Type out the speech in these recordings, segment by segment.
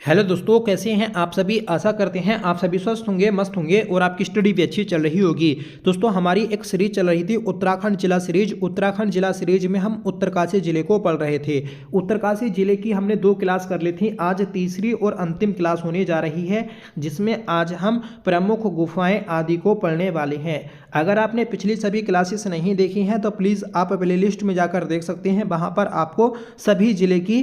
Hello दोस्तों, कैसे हैं आप सभी। आशा करते हैं आप सभी स्वस्थ होंगे, मस्त होंगे और आपकी स्टडी भी अच्छी चल रही होगी। दोस्तों, हमारी एक सीरीज चल रही थी उत्तराखंड जिला सीरीज। उत्तराखंड जिला सीरीज में हम उत्तरकाशी जिले को पढ़ रहे थे। उत्तरकाशी जिले की हमने 2 क्लास कर ली थी। आज तीसरी और अंतिम क्लास होने जा रही है, जिसमें आज हम प्रमुख गुफाएं आदि को पढ़ने वाले हैं। अगर आपने पिछली सभी क्लासेस नहीं देखी हैं तो प्लीज़ आप प्ले लिस्ट में जाकर देख सकते हैं। वहाँ पर आपको सभी जिले की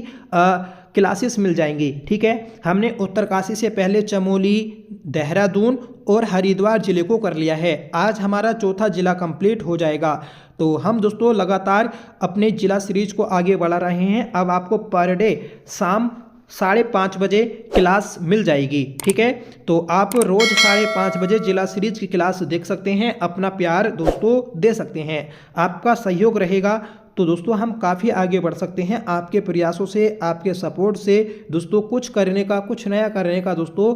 क्लासेस मिल जाएंगी। ठीक है, हमने उत्तरकाशी से पहले चमोली, देहरादून और हरिद्वार जिले को कर लिया है। आज हमारा चौथा जिला कंप्लीट हो जाएगा। तो हम दोस्तों लगातार अपने जिला सीरीज को आगे बढ़ा रहे हैं। अब आपको पर डे शाम 5:30 बजे क्लास मिल जाएगी। ठीक है, तो आप रोज 5:30 बजे जिला सीरीज की क्लास देख सकते हैं। अपना प्यार दोस्तों दे सकते हैं। आपका सहयोग रहेगा तो दोस्तों हम काफ़ी आगे बढ़ सकते हैं। आपके प्रयासों से, आपके सपोर्ट से दोस्तों कुछ करने का, कुछ नया करने का दोस्तों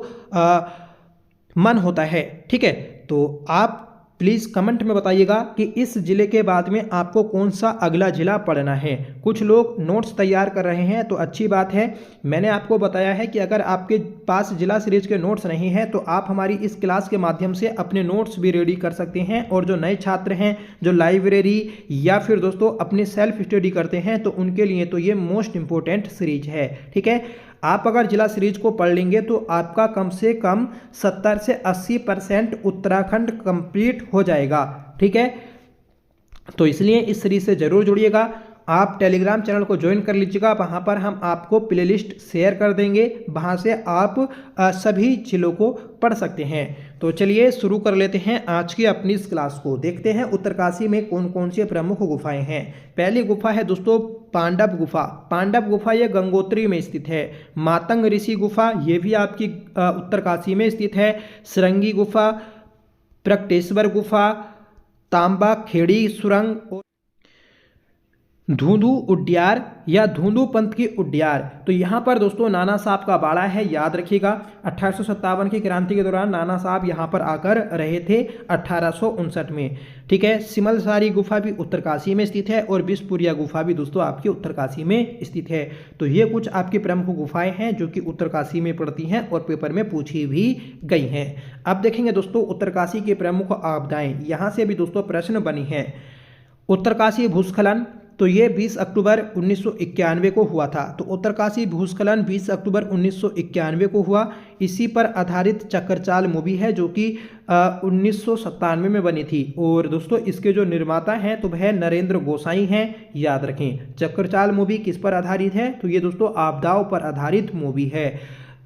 मन होता है। ठीक है, तो आप प्लीज़ कमेंट में बताइएगा कि इस ज़िले के बाद में आपको कौन सा अगला ज़िला पढ़ना है। कुछ लोग नोट्स तैयार कर रहे हैं तो अच्छी बात है। मैंने आपको बताया है कि अगर आपके पास जिला सीरीज के नोट्स नहीं हैं तो आप हमारी इस क्लास के माध्यम से अपने नोट्स भी रेडी कर सकते हैं। और जो नए छात्र हैं, जो लाइब्रेरी या फिर दोस्तों अपनी सेल्फ स्टडी करते हैं, तो उनके लिए तो ये मोस्ट इंपॉर्टेंट सीरीज है। ठीक है, आप अगर जिला सीरीज को पढ़ लेंगे तो आपका कम से कम 70 से 80% उत्तराखंड कंप्लीट हो जाएगा। ठीक है, तो इसलिए इस सीरीज से जरूर जुड़िएगा। आप टेलीग्राम चैनल को ज्वाइन कर लीजिएगा। वहाँ पर हम आपको प्लेलिस्ट शेयर कर देंगे। वहाँ से आप सभी जिलों को पढ़ सकते हैं। तो चलिए शुरू कर लेते हैं आज की अपनी इस क्लास को। देखते हैं उत्तरकाशी में कौन कौन सी प्रमुख गुफाएं हैं। पहली गुफा है दोस्तों पांडव गुफा। पांडव गुफा ये गंगोत्री में स्थित है। मातंग ऋषि गुफा ये भी आपकी उत्तरकाशी में स्थित है। श्रृंगी गुफा, प्रकटेश्वर गुफा, तांबा खेड़ी सुरंग, धुंधु उड्यार या धुंधु पंथ की उड्यार। तो यहाँ पर दोस्तों नाना साहब का बाड़ा है, याद रखिएगा। 1857 की क्रांति के दौरान नाना साहब यहाँ पर आकर रहे थे 1859 में। ठीक है, सिमलसारी गुफा भी उत्तरकाशी में स्थित है और बिशपुरिया गुफा भी दोस्तों आपकी उत्तरकाशी में स्थित है। तो ये कुछ आपकी प्रमुख गुफाएं हैं जो कि उत्तरकाशी में पड़ती हैं और पेपर में पूछी भी गई हैं। अब देखेंगे दोस्तों उत्तरकाशी की प्रमुख आपदाएं। यहाँ से भी दोस्तों प्रश्न बनी हैं। उत्तरकाशी भूस्खलन, तो ये 20 अक्टूबर 1991 को हुआ था। तो उत्तरकाशी भूस्खलन 20 अक्टूबर 1991 को हुआ। इसी पर आधारित चक्करचाल मूवी है जो कि 1997 में बनी थी। और दोस्तों इसके जो निर्माता हैं तो वह नरेंद्र गोसाई हैं, याद रखें। चक्करचाल मूवी किस पर आधारित है? तो ये दोस्तों आपदाओं पर आधारित मूवी है।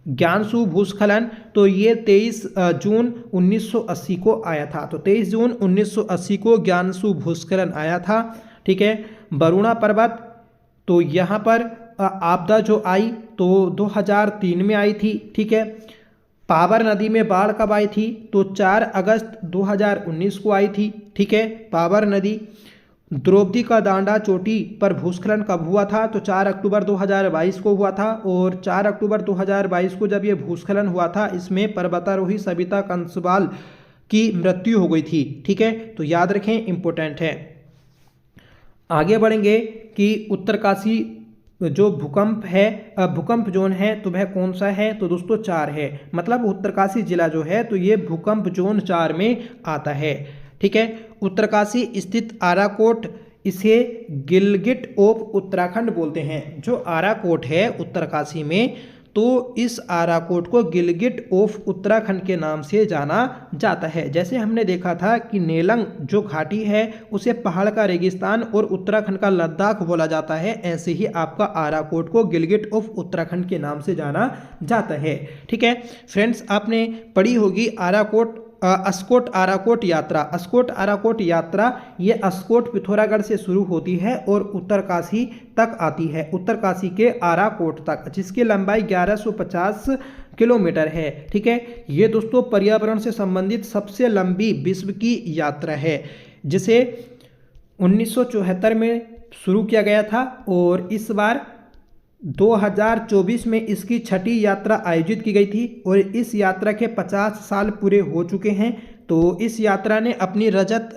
ज्ञानसू भूस्खलन, तो ये 23 जून 1980 को आया था। तो 23 जून 1980 को ज्ञानसू भूस्खलन आया था। ठीक है, वरुणा पर्वत, तो यहाँ पर आपदा जो आई तो 2003 में आई थी। ठीक है, पावर नदी में बाढ़ कब आई थी? तो 4 अगस्त 2019 को आई थी। ठीक है, पावर नदी। द्रौपदी का दांडा चोटी पर भूस्खलन कब हुआ था? तो 4 अक्टूबर 2022 को हुआ था। और 4 अक्टूबर 2022 को जब ये भूस्खलन हुआ था, इसमें पर्वतारोही सविता कंसवाल की मृत्यु हो गई थी। ठीक है, तो याद रखें, इंपॉर्टेंट है। आगे बढ़ेंगे कि उत्तरकाशी जो भूकंप है, भूकंप जोन है तो वह कौन सा है? तो दोस्तों 4 है। मतलब उत्तरकाशी जिला जो है तो ये भूकंप जोन 4 में आता है। ठीक है, उत्तरकाशी स्थित आराकोट, इसे गिलगिट ऑफ उत्तराखंड बोलते हैं। जो आराकोट है उत्तरकाशी में, तो इस आराकोट को गिलगिट ऑफ उत्तराखंड के नाम से जाना जाता है। जैसे हमने देखा था कि नेलंग जो घाटी है उसे पहाड़ का रेगिस्तान और उत्तराखंड का लद्दाख बोला जाता है, ऐसे ही आपका आराकोट को गिलगिट ऑफ उत्तराखंड के नाम से जाना जाता है। ठीक है फ्रेंड्स, आपने पढ़ी होगी आराकोट अस्कोट आराकोट यात्रा। अस्कोट आराकोट यात्रा ये अस्कोट पिथौरागढ़ से शुरू होती है और उत्तरकाशी तक आती है, उत्तरकाशी के आराकोट तक, जिसकी लंबाई 1150 किलोमीटर है। ठीक है, ये दोस्तों पर्यावरण से संबंधित सबसे लंबी विश्व की यात्रा है, जिसे 1974 में शुरू किया गया था और इस बार 2024 में इसकी 6ठी यात्रा आयोजित की गई थी। और इस यात्रा के 50 साल पूरे हो चुके हैं। तो इस यात्रा ने अपनी रजत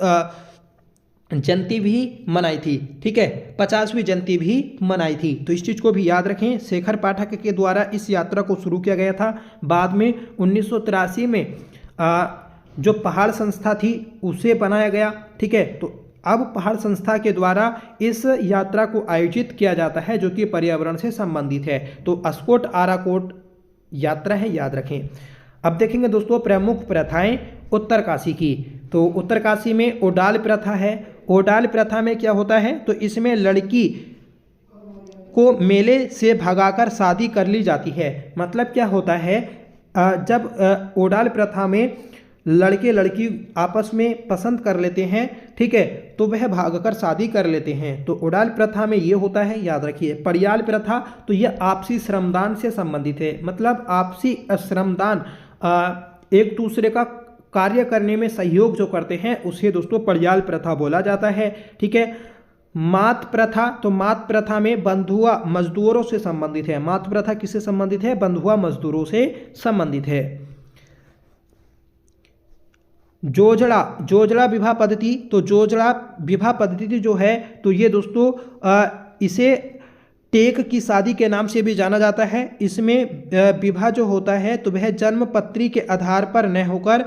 जयंती भी मनाई थी। ठीक है, 50वीं जयंती भी मनाई थी। तो इस चीज़ को भी याद रखें। शेखर पाठक के द्वारा इस यात्रा को शुरू किया गया था। बाद में 1983 में जो पहाड़ संस्था थी उसे बनाया गया। ठीक है, तो अब पहाड़ संस्था के द्वारा इस यात्रा को आयोजित किया जाता है जो कि पर्यावरण से संबंधित है। तो अस्कोट आराकोट यात्रा है, याद रखें। अब देखेंगे दोस्तों प्रमुख प्रथाएं उत्तरकाशी की। तो उत्तरकाशी में ओडाल प्रथा है। ओडाल प्रथा में क्या होता है, तो इसमें लड़की को मेले से भगाकर शादी कर ली जाती है। मतलब क्या होता है, जब ओडाल प्रथा में लड़के लड़की आपस में पसंद कर लेते हैं, ठीक है, तो वह भागकर शादी कर लेते हैं। तो ओडाल प्रथा में ये होता है, याद रखिए। पड़ियाल प्रथा, तो यह आपसी श्रमदान से संबंधित है। मतलब आपसी श्रमदान, एक दूसरे का कार्य करने में सहयोग जो करते हैं उसे दोस्तों पड़ियाल प्रथा बोला जाता है। ठीक है, मात प्रथा, तो मात प्रथा में बंधुआ मजदूरों से संबंधित है। मात प्रथा किससे संबंधित है, बंधुआ मजदूरों से संबंधित है। जोजड़ा विवाह पद्धति, तो जोजड़ा विवाह पद्धति जो है, तो ये दोस्तों इसे टेक की शादी के नाम से भी जाना जाता है। इसमें विवाह जो होता है तो वह जन्म पत्री के आधार पर न होकर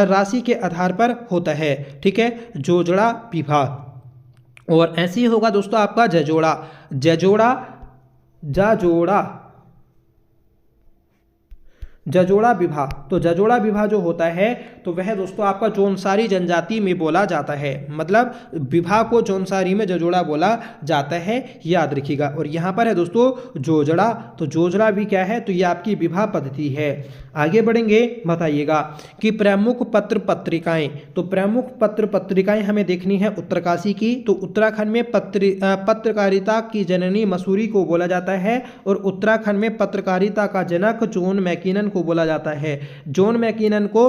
राशि के आधार पर होता है। ठीक है, जोजड़ा विवाह। और ऐसे ही होगा दोस्तों आपका जजोड़ा विवाह। तो जजोड़ा विवाह जो होता है तो वह दोस्तों आपका जौनसारी जनजाति में बोला जाता है। मतलब विवाह को जौनसारी में जजोड़ा बोला जाता है, याद रखिएगा। और यहाँ पर है दोस्तों जोजड़ा, तो जोजड़ा भी क्या है, तो ये आपकी विवाह पद्धति है। आगे बढ़ेंगे, बताइएगा कि प्रमुख पत्र पत्रिकाएं। तो प्रमुख पत्र पत्रिकाएं हमें देखनी है उत्तरकाशी की। तो उत्तराखंड में पत्रकारिता की जननी मसूरी को बोला जाता है। और उत्तराखंड में पत्रकारिता का जनक जॉन मैकिनन को बोला जाता है। जॉन मैकिनन को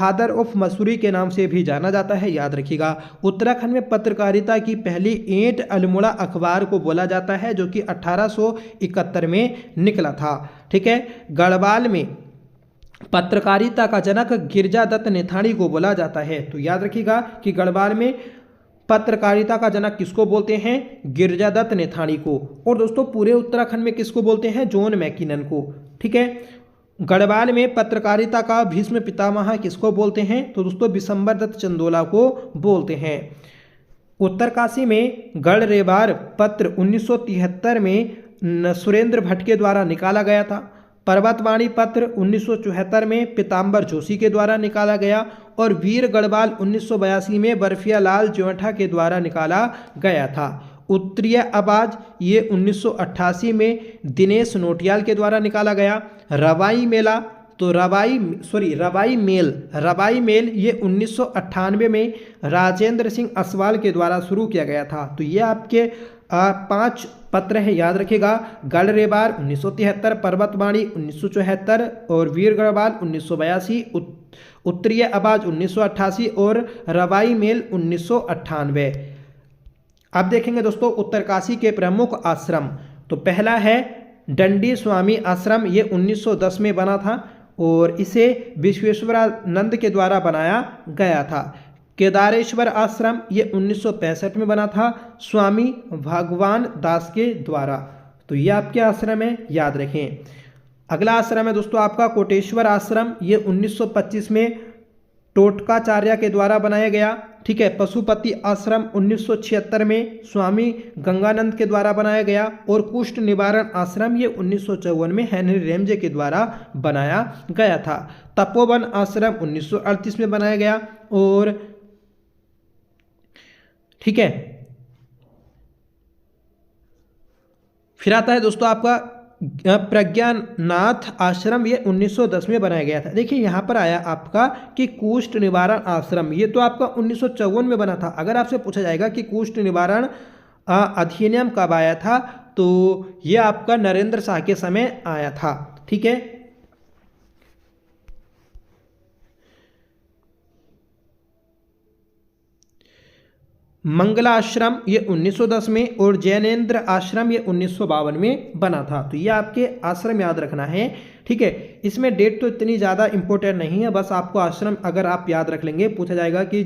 फादर ऑफ मसूरी के नाम से भी जाना जाता है, याद रखिएगा। उत्तराखंड में पत्रकारिता की पहली ईंट अल्मोड़ा अखबार को बोला जाता है जो कि 1871 में निकला था। ठीक है, गढ़वाल में पत्रकारिता का जनक गिरजादत्त नेथानी को बोला जाता है। तो याद रखिएगा कि गढ़वाल में पत्रकारिता का जनक किसको बोलते हैं, गिरजादत्त नेथानी को। और दोस्तों पूरे उत्तराखंड में किसको बोलते हैं, जॉन मैकिनन को। ठीक है, गढ़वाल में पत्रकारिता का भीष्म पितामह किसको बोलते हैं, तो दोस्तों बिशंबर दत्त चंदोला को बोलते हैं। उत्तरकाशी में गढ़रेवार पत्र 1973 में सुरेंद्र भट्ट के द्वारा निकाला गया था। पर्वतवाणी पत्र 1974 में पीताम्बर जोशी के द्वारा निकाला गया। और वीर गढ़वाल 1982 में बर्फिया लाल ज्योठा के द्वारा निकाला गया था। उत्तरीय आवाज ये 1988 में दिनेश नोटियाल के द्वारा निकाला गया। रवाई मेला, तो रवाई मेल ये 1998 में राजेंद्र सिंह असवाल के द्वारा शुरू किया गया था। तो ये आपके 5 पत्र हैं, याद रखिएगा। गढ़रेवार 1973, पर्वतवाणी 1974 और वीर गढ़वाल 1982, उत्तरीय आवाज 1988 और रवाई मेल 1998। अब देखेंगे दोस्तों उत्तरकाशी के प्रमुख आश्रम। तो पहला है डंडी स्वामी आश्रम, ये 1910 में बना था और इसे विश्वेश्वरानंद के द्वारा बनाया गया था। केदारेश्वर आश्रम ये 1965 में बना था स्वामी भगवान दास के द्वारा। तो ये आपके आश्रम है, याद रखें। अगला आश्रम है दोस्तों आपका कोटेश्वर आश्रम, ये 1925 में टोटकाचार्य के द्वारा बनाया गया। ठीक है, पशुपति आश्रम 1976 में स्वामी गंगानंद के द्वारा बनाया गया। और कुष्ठ निवारण आश्रम ये 1954 में हेनरी रेमजे के द्वारा बनाया गया था। तपोवन आश्रम 1938 में बनाया गया। और ठीक है, फिर आता है दोस्तों आपका प्रज्ञानाथ आश्रम, ये 1910 में बनाया गया था। देखिए यहाँ पर आया आपका कि कुष्ठ निवारण आश्रम, ये तो आपका 1954 में बना था। अगर आपसे पूछा जाएगा कि कुष्ठ निवारण अधिनियम कब आया था, तो ये आपका नरेंद्र शाह के समय आया था। ठीक है, मंगला आश्रम ये 1910 में और जैनेन्द्र आश्रम ये 1952 में बना था। तो ये आपके आश्रम याद रखना है। ठीक है, इसमें डेट तो इतनी ज़्यादा इंपॉर्टेंट नहीं है, बस आपको आश्रम अगर आप याद रख लेंगे, पूछा जाएगा कि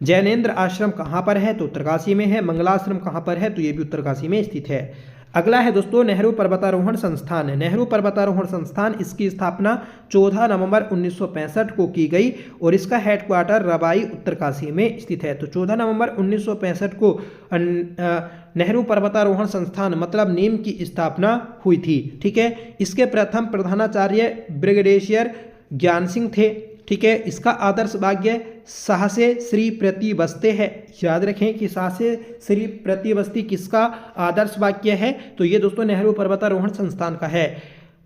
जैनेन्द्र आश्रम कहाँ पर है? तो उत्तरकाशी में है। मंगलाश्रम कहाँ पर है? तो ये भी उत्तरकाशी में स्थित है। अगला है दोस्तों नेहरू पर्वतारोहण संस्थान। नेहरू पर्वतारोहण संस्थान, इसकी स्थापना 14 नवंबर 1965 को की गई और इसका हेडक्वार्टर रबाई उत्तरकाशी में स्थित है। तो 14 नवंबर 1965 को नेहरू पर्वतारोहण संस्थान मतलब नीम की स्थापना हुई थी। ठीक है, इसके प्रथम प्रधानाचार्य ब्रिगेडियर ज्ञान सिंह थे। ठीक है, इसका आदर्श वाक्य साहसे श्री प्रतिबस्ते है। याद रखें कि साहसे श्री प्रतिबस्ती किसका आदर्श वाक्य है? तो ये दोस्तों नेहरू पर्वतारोहण संस्थान का है।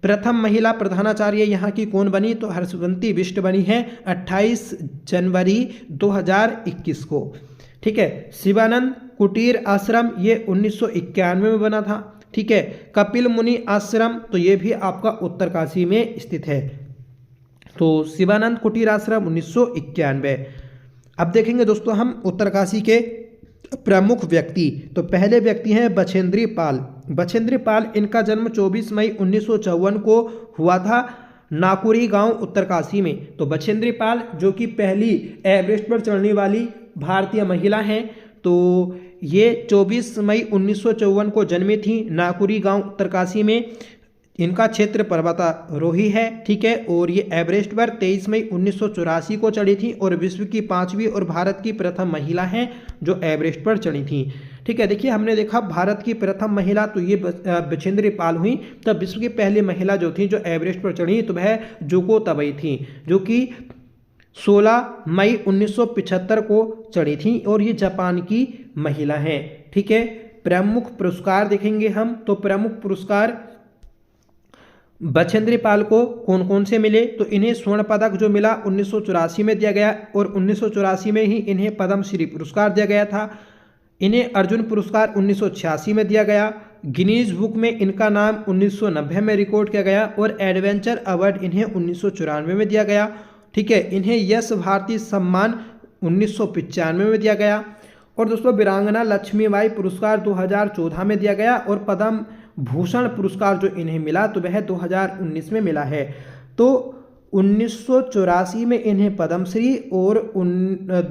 प्रथम महिला प्रधानाचार्य यहाँ की कौन बनी? तो हर्षवंती बिष्ट बनी है 28 जनवरी 2021 को। ठीक है, शिवानंद कुटीर आश्रम ये 1991 में बना था। ठीक है, कपिल मुनि आश्रम तो ये भी आपका उत्तरकाशी में स्थित है। तो शिवानंद कुटीर आश्रम 1991। अब देखेंगे दोस्तों हम उत्तरकाशी के प्रमुख व्यक्ति। तो पहले व्यक्ति हैं बछेंद्री पाल। बछेंद्री पाल, इनका जन्म 24 मई 1954 को हुआ था नाकुरी गांव उत्तरकाशी में। तो बछेंद्री पाल जो कि पहली एवरेस्ट पर चढ़ने वाली भारतीय महिला हैं। तो ये 24 मई 1954 को जन्मी थी नाकुरी गांव उत्तरकाशी में। इनका क्षेत्र पर्वतारोही है। ठीक है, और ये एवरेस्ट पर 23 मई 1984 को चढ़ी थी और विश्व की 5वीं और भारत की प्रथम महिला हैं जो एवरेस्ट पर चढ़ी थी। ठीक है, देखिए हमने देखा भारत की प्रथम महिला तो ये बछेंद्री पाल हुई। तब विश्व की पहली महिला जो थी जो एवरेस्ट पर चढ़ी तो वह जुको तबई थी, जो कि 16 मई 1975 को चढ़ी थी और ये जापान की महिला हैं। ठीक है, प्रमुख पुरस्कार देखेंगे हम। तो प्रमुख पुरस्कार बछेंद्री पाल को कौन कौन से मिले? तो इन्हें स्वर्ण पदक जो मिला 1984 में दिया गया और 1984 में ही इन्हें पद्मश्री पुरस्कार दिया गया था। इन्हें अर्जुन पुरस्कार 1986 में दिया गया। गिनीज बुक में इनका नाम 1990 में रिकॉर्ड किया गया और एडवेंचर अवार्ड इन्हें 1994 में दिया गया। ठीक है, इन्हें यश भारती सम्मान 1995 में दिया गया। और दोस्तों वीरांगना लक्ष्मीबाई पुरस्कार 2014 में दिया गया और पद्म भूषण पुरस्कार जो इन्हें मिला तो वह 2019 में मिला है। तो 1984 में इन्हें पद्मश्री और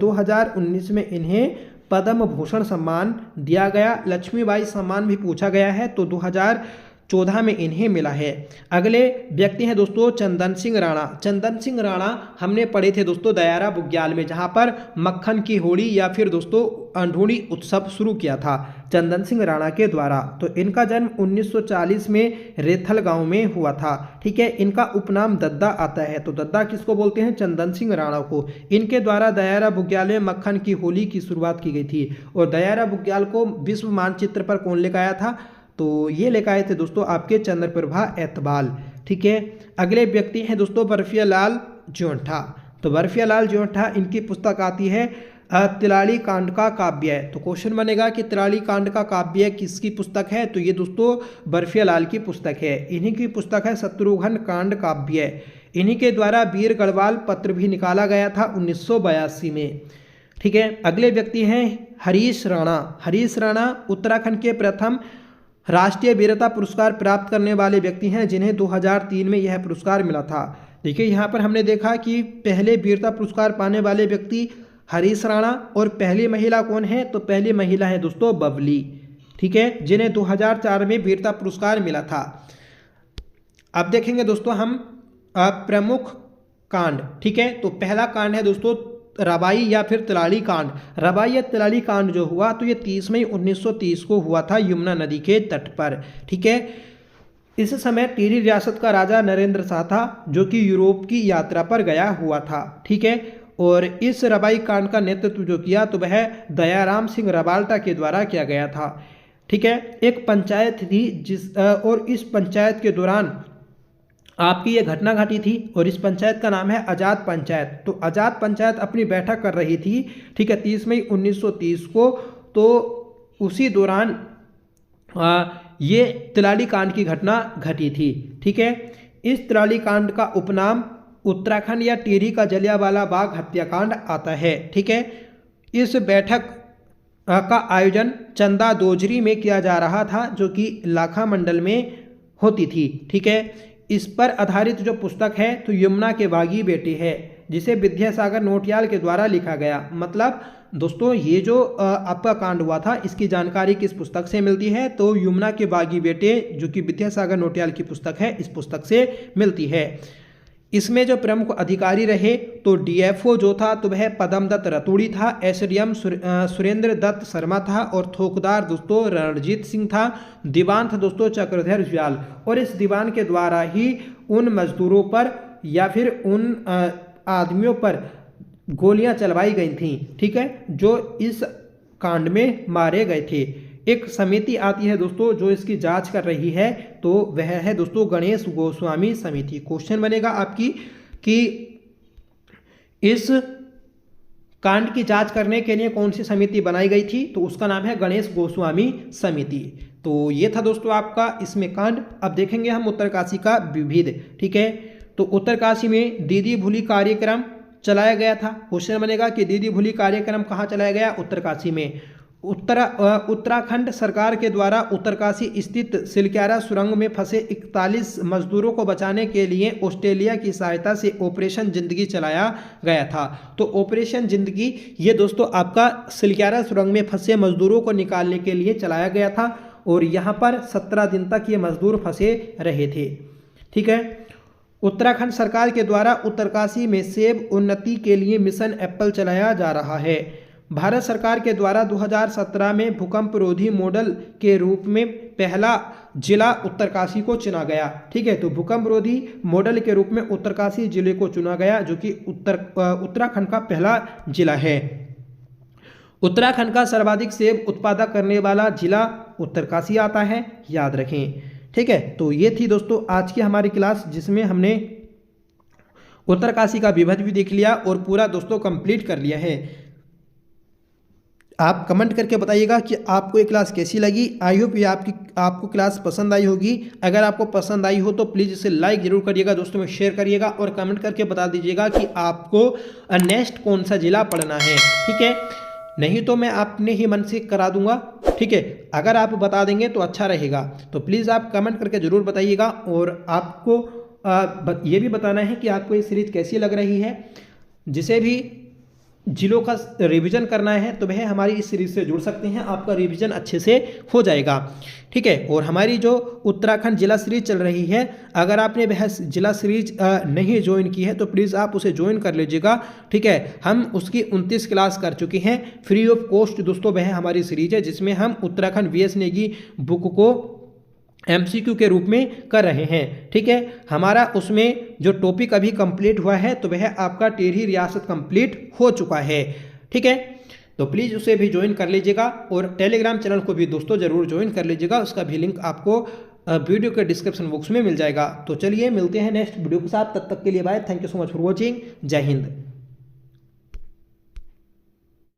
2019 में इन्हें पद्म भूषण सम्मान दिया गया। लक्ष्मीबाई सम्मान भी पूछा गया है तो 2014 में इन्हें मिला है। अगले व्यक्ति हैं दोस्तों चंदन सिंह राणा। चंदन सिंह राणा हमने पढ़े थे दोस्तों दयारा बुग्याल में, जहां पर मक्खन की होली या फिर दोस्तों अंधूणी उत्सव शुरू किया था चंदन सिंह राणा के द्वारा। तो इनका जन्म 1940 में रेथल गांव में हुआ था। ठीक है, इनका उपनाम दद्दा आता है। तो दद्दा किसको बोलते हैं? चंदन सिंह राणा को। इनके द्वारा दयारा बुग्याल में मक्खन की होली की शुरुआत की गई थी और दयारा बुग्याल को विश्व मानचित्र पर कौन लेकर आया था? तो ये लेकर आए थे दोस्तों आपके चंद्रप्रभा एतबाल। ठीक है, अगले व्यक्ति हैं दोस्तों बर्फियालाल ज्योंठा। तो बर्फियालाल ज्योंठा, इनकी पुस्तक आती है तिलाड़ी कांड का काव्य। तो क्वेश्चन बनेगा कि तिलाड़ी कांड का काव्य किसकी पुस्तक है? तो ये दोस्तों बर्फियालाल की पुस्तक है। इन्हीं की पुस्तक है शत्रुघ्न कांड काव्य। इन्हीं के द्वारा वीर गढ़वाल पत्र भी निकाला गया था 1982 में। ठीक है, अगले व्यक्ति हैं हरीश राणा। हरीश राणा उत्तराखंड के प्रथम राष्ट्रीय वीरता पुरस्कार प्राप्त करने वाले व्यक्ति हैं जिन्हें 2003 में यह पुरस्कार मिला था। देखिए यहाँ पर हमने देखा कि पहले वीरता पुरस्कार पाने वाले व्यक्ति हरीश राणा और पहली महिला कौन है? तो पहली महिला है दोस्तों बबली। ठीक है, जिन्हें 2004 में वीरता पुरस्कार मिला था। अब देखेंगे दोस्तों हम प्रमुख कांड। ठीक है, तो पहला कांड है दोस्तों रबाई या फिर तिलाड़ी कांड। रबाई या तिलाड़ी कांड जो हुआ तो ये 30 मई 1930 को हुआ था यमुना नदी के तट पर। ठीक है, इस समय टिहरी रियासत का राजा नरेंद्र शाह था जो कि यूरोप की यात्रा पर गया हुआ था। ठीक है, और इस रबाई कांड का नेतृत्व जो किया तो वह दयाराम सिंह रबाल्टा के द्वारा किया गया था। ठीक है, एक पंचायत थी और इस पंचायत के दौरान आपकी ये घटना घटी थी और इस पंचायत का नाम है आज़ाद पंचायत। तो आज़ाद पंचायत अपनी बैठक कर रही थी। ठीक है, 30 मई 1930 को। तो उसी दौरान ये तिलाड़ी कांड की घटना घटी थी। ठीक है, इस तिलाड़ी कांड का उपनाम उत्तराखंड या टिहरी का जलियांवाला बाग हत्याकांड आता है। ठीक है, इस बैठक का आयोजन चंदा दोजरी में किया जा रहा था जो कि लाखा मंडल में होती थी। ठीक है, इस पर आधारित जो पुस्तक है तो यमुना के बागी बेटे है जिसे विद्यासागर नोटियाल के द्वारा लिखा गया। मतलब दोस्तों ये जो आपका कांड हुआ था इसकी जानकारी किस पुस्तक से मिलती है? तो यमुना के बागी बेटे जो कि विद्यासागर नौटियाल की पुस्तक है, इस पुस्तक से मिलती है। इसमें जो प्रमुख अधिकारी रहे तो डीएफओ जो था तो वह पदमदत्त रतूड़ी था, एसडीएम सुरेंद्र दत्त शर्मा था और थोकदार दोस्तों रणजीत सिंह था, दीवान था दोस्तों चक्रधर व्याल। और इस दीवान के द्वारा ही उन मजदूरों पर या फिर उन आदमियों पर गोलियां चलवाई गई थी, ठीक है, जो इस कांड में मारे गए थे। एक समिति आती है दोस्तों जो इसकी जांच कर रही है, तो वह है दोस्तों गणेश गोस्वामी समिति। क्वेश्चन बनेगा आपकी कि इस कांड की जांच करने के लिए कौन सी समिति बनाई गई थी? तो उसका नाम है गणेश गोस्वामी समिति। तो ये था दोस्तों आपका इसमें कांड। अब देखेंगे हम उत्तरकाशी का विविध, ठीक है। तो उत्तरकाशी में दीदी भूली कार्यक्रम चलाया गया था। क्वेश्चन बनेगा कि दीदी भूली कार्यक्रम कहाँ चलाया गया? उत्तरकाशी में। उत्तराखंड सरकार के द्वारा उत्तरकाशी स्थित सिलक्यारा सुरंग में फंसे 41 मजदूरों को बचाने के लिए ऑस्ट्रेलिया की सहायता से ऑपरेशन जिंदगी चलाया गया था। तो ऑपरेशन जिंदगी ये दोस्तों आपका सिलक्यारा सुरंग में फंसे मजदूरों को निकालने के लिए चलाया गया था और यहाँ पर 17 दिन तक ये मजदूर फंसे रहे थे, ठीक है। उत्तराखंड सरकार के द्वारा उत्तरकाशी में सेब उन्नति के लिए मिशन एप्पल चलाया जा रहा है। भारत सरकार के द्वारा 2017 में भूकंप रोधी मॉडल के रूप में पहला जिला उत्तरकाशी को चुना गया, ठीक है। तो भूकंप रोधी मॉडल के रूप में उत्तरकाशी जिले को चुना गया जो कि उत्तराखंड का पहला जिला है। उत्तराखंड का सर्वाधिक सेब उत्पादक करने वाला जिला उत्तरकाशी आता है, याद रखें, ठीक है। तो ये थी दोस्तों आज की हमारी क्लास जिसमें हमने उत्तरकाशी का विभेद भी देख लिया और पूरा दोस्तों कंप्लीट कर लिया है। आप कमेंट करके बताइएगा कि आपको ये क्लास कैसी लगी। आई होप ये आपको क्लास पसंद आई होगी। अगर आपको पसंद आई हो तो प्लीज़ इसे लाइक जरूर करिएगा, दोस्तों में शेयर करिएगा और कमेंट करके बता दीजिएगा कि आपको नेक्स्ट कौन सा जिला पढ़ना है, ठीक है। नहीं तो मैं अपने ही मन से करा दूंगा, ठीक है। अगर आप बता देंगे तो अच्छा रहेगा। तो प्लीज़ आप कमेंट करके ज़रूर बताइएगा और आपको ये भी बताना है कि आपको ये सीरीज कैसी लग रही है। जिसे भी जिलों का रिवीजन करना है तो वह हमारी इस सीरीज से जुड़ सकते हैं, आपका रिवीजन अच्छे से हो जाएगा, ठीक है। और हमारी जो उत्तराखंड जिला सीरीज चल रही है, अगर आपने वह जिला सीरीज नहीं ज्वाइन की है तो प्लीज़ आप उसे ज्वाइन कर लीजिएगा, ठीक है। हम उसकी 29 क्लास कर चुके हैं फ्री ऑफ कॉस्ट दोस्तों। वह हमारी सीरीज है जिसमें हम उत्तराखंड VS नेगी बुक को MCQ के रूप में कर रहे हैं, ठीक है। हमारा उसमें जो टॉपिक अभी कंप्लीट हुआ है तो वह आपका टेढ़ी रियासत कंप्लीट हो चुका है, ठीक है। तो प्लीज़ उसे भी ज्वाइन कर लीजिएगा और टेलीग्राम चैनल को भी दोस्तों ज़रूर ज्वाइन कर लीजिएगा। उसका भी लिंक आपको वीडियो के डिस्क्रिप्शन बॉक्स में मिल जाएगा। तो चलिए मिलते हैं नेक्स्ट वीडियो के साथ, तब तक के लिए bye. Thank you so much for watching. जय हिंद।